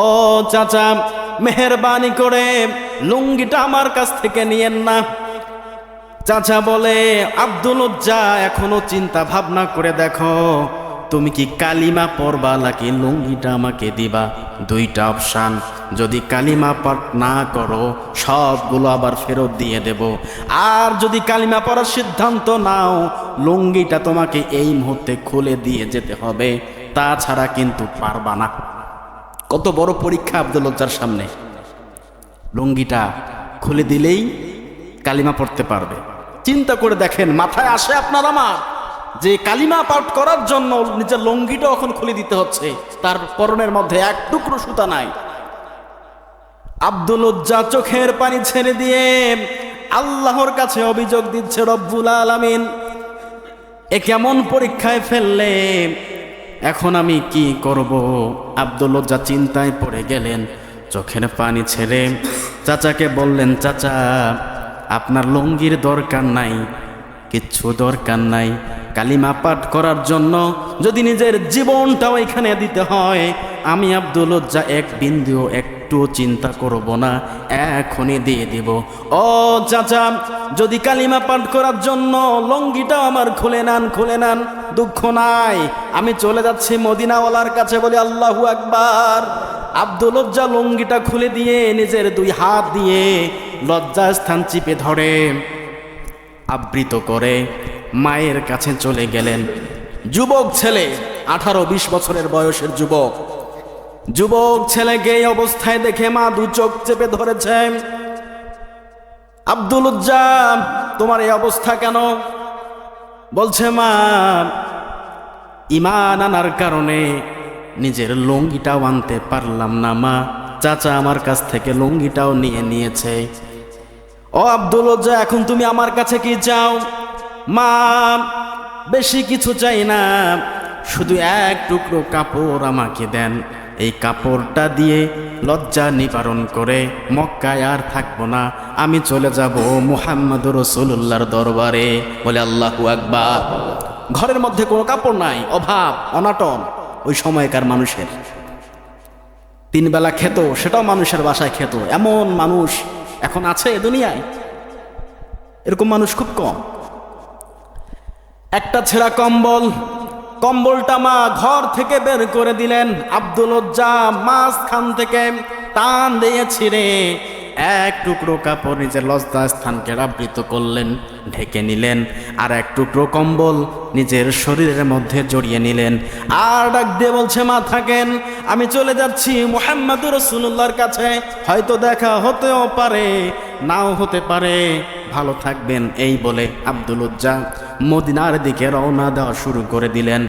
ও চাচা, মেহেরবানি করে লুঙ্গিটা আমার কাছ থেকে নিয়েন না। চাচা বলে, আব্দুল উজ্জা, এখনো চিন্তা ভাবনা করে দেখো, তুমি কি কালিমা পড়বা নাকি লুঙ্গিটা আমাকে দিবা? দুইটা অপশান। যদি কালিমা পাঠ না করো সবগুলো আবার ফেরত দিয়ে দেব, আর যদি কালিমা পড়ার সিদ্ধান্ত নাও লুঙ্গিটা তোমাকে এই মুহূর্তে খুলে দিয়ে যেতে হবে, তাছাড়া কিন্তু পারবা না। কত বড় পরীক্ষা আব্দুল উজ্জার সামনে। লুঙ্গিটা খুলে দিলেই কালিমা পড়তে পারবে। চিন্তা করে দেখেন, মাথায় আসে আপনার আমার যে কালিমা পাঠ করার জন্য নিজের লুঙ্গিটা এখন খুলে দিতে হচ্ছে, তার পরনের মধ্যে এক টুকরো সুতা নাই। আব্দুল উজ্জা চোখের পানি ছেড়ে দিয়ে আল্লাহর কাছে অভিযোগ দিচ্ছে, রব্বুল আলামিন, এ কেমন পরীক্ষায় ফেললে, এখন আমি কি করব? আব্দুল উজ্জা চিন্তায় পড়ে গেলেন। চোখের পানি ছেড়ে চাচাকে বললেন, চাচা, আপনার লুঙ্গির দরকার নাই, কিচ্ছু দরকার নাই। কালিমা পাঠ করার জন্য যদি নিজের জীবনটাও এখানে দিতে হয়, আমি আব্দুল উজ্জা এক বিন্দুও একটু চিন্তা করব না, এখনই দিয়ে দিব। ও চাচা, যদি কালিমা পাঠ করার জন্য লুঙ্গিটা আমার খুলে নেন, দুঃখ নাই, আমি চলে যাচ্ছি মদিনাওয়ালার কাছে। বলে আল্লাহু আকবার। আব্দুল উজ্জা লুঙ্গিটা খুলে দিয়ে নিজের দুই হাত দিয়ে লজ্জাস্থান চিপে ধরে আবৃত করে মায়ের কাছে চলে গেলেন। যুবক ছেলে, 18-20 বছরের বয়সের যুবক ছেলেকে এই অবস্থায় দেখে মা দু চোখ চেপে ধরেছে। আব্দুল উজ্জা, তোমার এই অবস্থা কেন? বলছে, মা, ঈমান আনার কারণে নিজের লুঙ্গিটাও আনতে পারলাম না মা, চাচা আমার কাছ থেকে লুঙ্গিটাও নিয়েছে। ও আব্দুল উজ্জা, এখন তুমি আমার কাছে কি চাও? মা, বেশি কিছু চাই না, শুধু এক টুকরো কাপড় আমাকে দেন, এই কাপড়টা দিয়ে লজ্জা নিবারণ করে মক্কায় আর থাকবো না, আমি চলে যাব মুহাম্মদুর রাসূলুল্লাহর দরবারে। বলে আল্লাহু আকবার। ঘরের মধ্যে কোনো কাপড় নাই, অভাব অনাটন ওই সময়কার মানুষের। 3 বেলা খেত, সেটাও মানুষের বাসায় খেত, এমন মানুষ এখন আছে এ দুনিয়ায়? এরকম মানুষ খুব কম। একটা ছেঁড়া কম্বলটা মা ঘর থেকে বের করে দিলেন। আব্দুল উজ্জা মাঝখান থেকে টান দিয়ে ছিঁড়ে এক টুকরো কাপড় নিজের লজ্জাস্থানকে আবৃত করলেন, ঢেকে নিলেন, আর এক টুকরো কম্বল নিজের শরীরের মধ্যে জড়িয়ে নিলেন, আর ডাক দিয়ে বলছে, মা থাকেন, আমি চলে যাচ্ছি মুহাম্মদুর রাসূলুল্লাহর কাছে, হয়তো দেখা হতেও পারে নাও হতে পারে, ভালো থাকবেন। এই বলে আব্দুল উজ্জা মদিনার দিকে রওনা দেওয়া শুরু করে দিলেন।